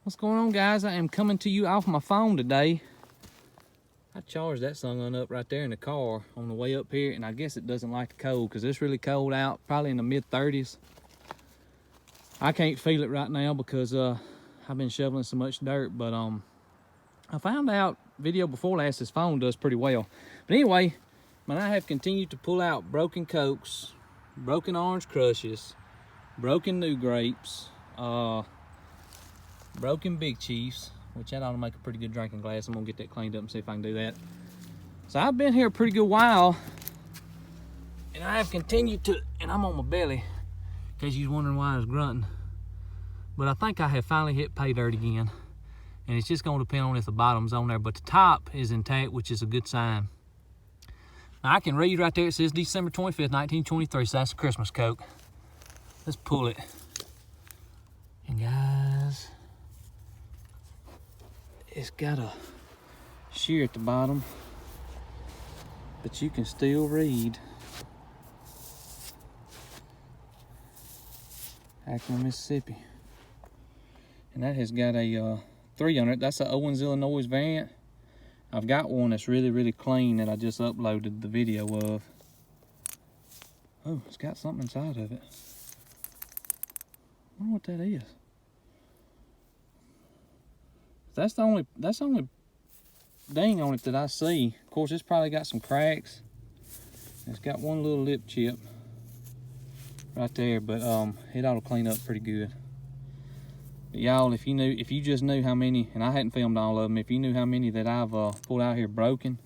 What's going on, guys? I am coming to you off my phone today. I charged that sucker up right there in the car on the way up here, and I guess it doesn't like the cold because it's really cold out, probably in the mid-30s. I can't feel it right now because I've been shoveling so much dirt, but I found out video before last this phone does pretty well. But anyway, man, I have continued to pull out broken cokes, broken orange crushes, broken new grapes, broken Big Chiefs, which that ought to make a pretty good drinking glass. I'm gonna get that cleaned up and see if I can do that. So I've been here a pretty good while, and I have continued to, and I'm on my belly, in case you're wondering why I was grunting. But I think I have finally hit pay dirt again, and it's just gonna depend on if the bottom's on there, but the top is intact, which is a good sign. Now I can read right there, it says December 25th, 1923, so that's a Christmas Coke. Let's pull it. And guys, it's got a shear at the bottom, but you can still read Akron, Mississippi. And that has got a 3 on it. That's an Owens, Illinois variant. I've got one that's really, really clean that I just uploaded the video of. Oh, it's got something inside of it. I wonder what that is. That's the only ding on it that I see. Of course, it's probably got some cracks. It's got one little lip chip right there, but it ought to clean up pretty good. But y'all, if you just knew how many, and I hadn't filmed all of them, if you knew how many that I've pulled out here broken,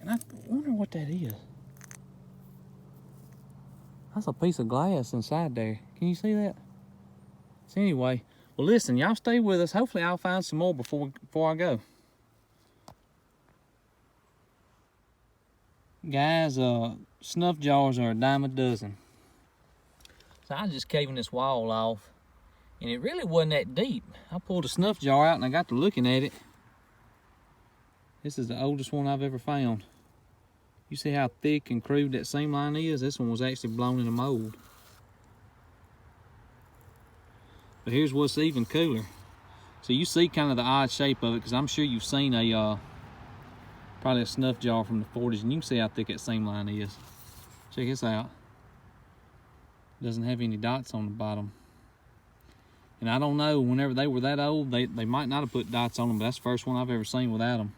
and I wonder what that is. That's a piece of glass inside there. Can you see that? So anyway, well listen, y'all stay with us. Hopefully I'll find some more before I go. Guys, snuff jars are a dime a dozen. So I was just caving this wall off, and it really wasn't that deep. I pulled a snuff jar out and I got to looking at it. This is the oldest one I've ever found. You see how thick and crude that seam line is? This one was actually blown in a mold. But here's what's even cooler. So you see kind of the odd shape of it, because I'm sure you've seen probably a snuff jar from the 40s, and you can see how thick that seam line is. Check this out. Doesn't have any dots on the bottom. And I don't know, whenever they were that old, they might not have put dots on them, but that's the first one I've ever seen without them.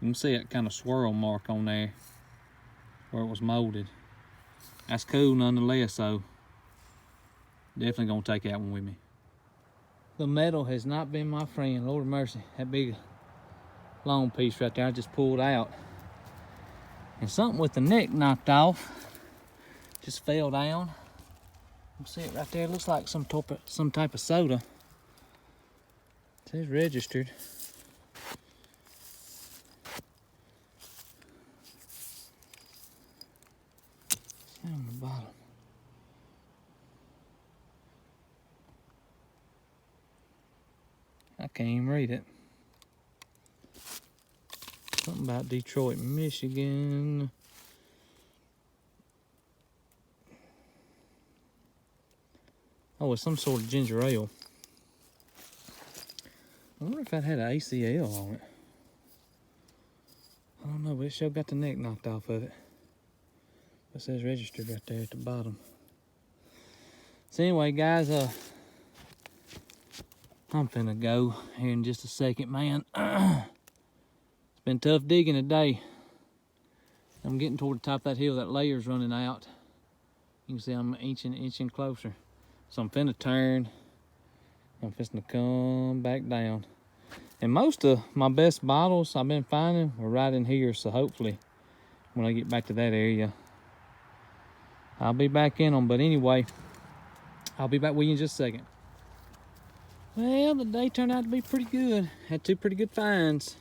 You can see that kind of swirl mark on there where it was molded. That's cool nonetheless, so definitely gonna take that one with me. The metal has not been my friend, Lord of mercy. That big long piece right there I just pulled out. And something with the neck knocked off just fell down. You see it right there, it looks like some type of soda. It says registered. It's on the bottom. I can't even read it. Something about Detroit, Michigan. Oh, it's some sort of ginger ale. I wonder if that had an ACL on it. I don't know, but it sure got the neck knocked off of it. It says registered right there at the bottom. So anyway, guys, I'm finna go here in just a second, man. It's been tough digging today. I'm getting toward the top of that hill. That layer's running out. You can see I'm inching closer. So I'm finna turn. I'm finna come back down. And most of my best bottles I've been finding were right in here. So hopefully when I get back to that area, I'll be back in them. But anyway, I'll be back with you in just a second. Well, the day turned out to be pretty good. Had 2 pretty good finds.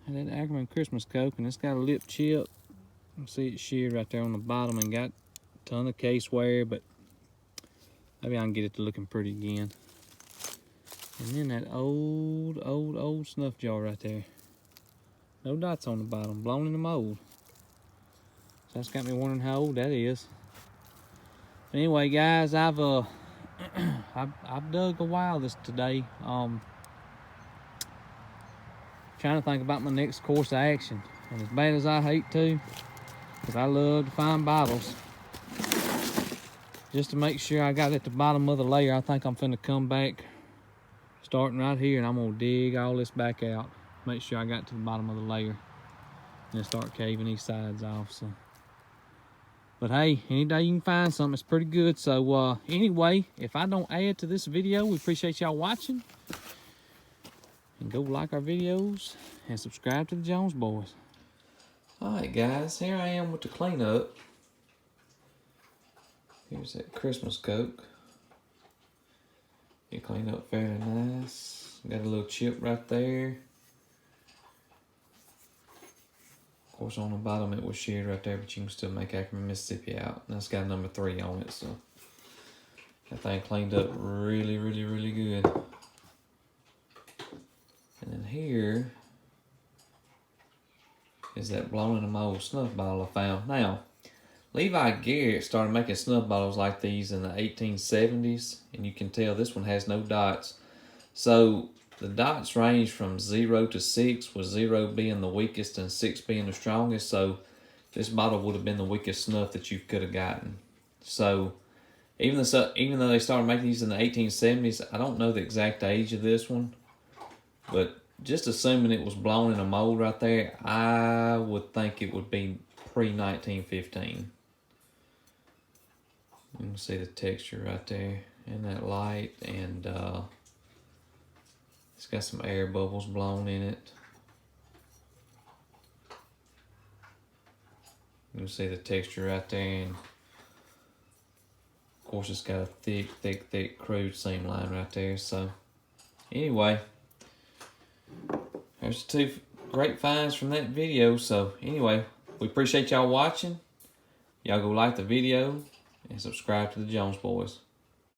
Had that Ackerman Christmas Coke, and it's got a lip chip. You can see it sheared right there on the bottom and got a ton of case wear, but maybe I can get it to looking pretty again. And then that old snuff jar right there. No dots on the bottom, blown in the mold. So that's got me wondering how old that is. But anyway, guys, I've I've dug a while today. Trying to think about my next course of action. And as bad as I hate to, because I love to find bottles, just to make sure I got at the bottom of the layer, I think I'm finna come back starting right here, and I'm gonna dig all this back out. Make sure I got to the bottom of the layer. And then start caving these sides off. So, but hey, any day you can find something, it's pretty good. So anyway, if I don't add to this video, we appreciate y'all watching. And go like our videos and subscribe to the Jones Boys. Alright guys, here I am with the cleanup. Here's that Christmas Coke. You clean up fairly nice. Got a little chip right there. Of course on the bottom it was sheared right there, but you can still make Akron, Mississippi out. And that's got a number 3 on it, so that thing cleaned up really, really, really good. And then here is that blown in the mold snuff bottle I found. Now, Levi Garrett started making snuff bottles like these in the 1870s, and you can tell this one has no dots. So the dots range from 0 to 6, with 0 being the weakest and 6 being the strongest. So this bottle would have been the weakest snuff that you could have gotten. So even though they started making these in the 1870s, I don't know the exact age of this one. But just assuming it was blown in a mold right there, I would think it would be pre-1915. You can see the texture right there in that light, and it's got some air bubbles blown in it. You can see the texture right there, and of course it's got a thick, thick, thick crude seam line right there. So anyway, there's 2 great finds from that video. So anyway, we appreciate y'all watching. Y'all go like the video and subscribe to the Jones Boys.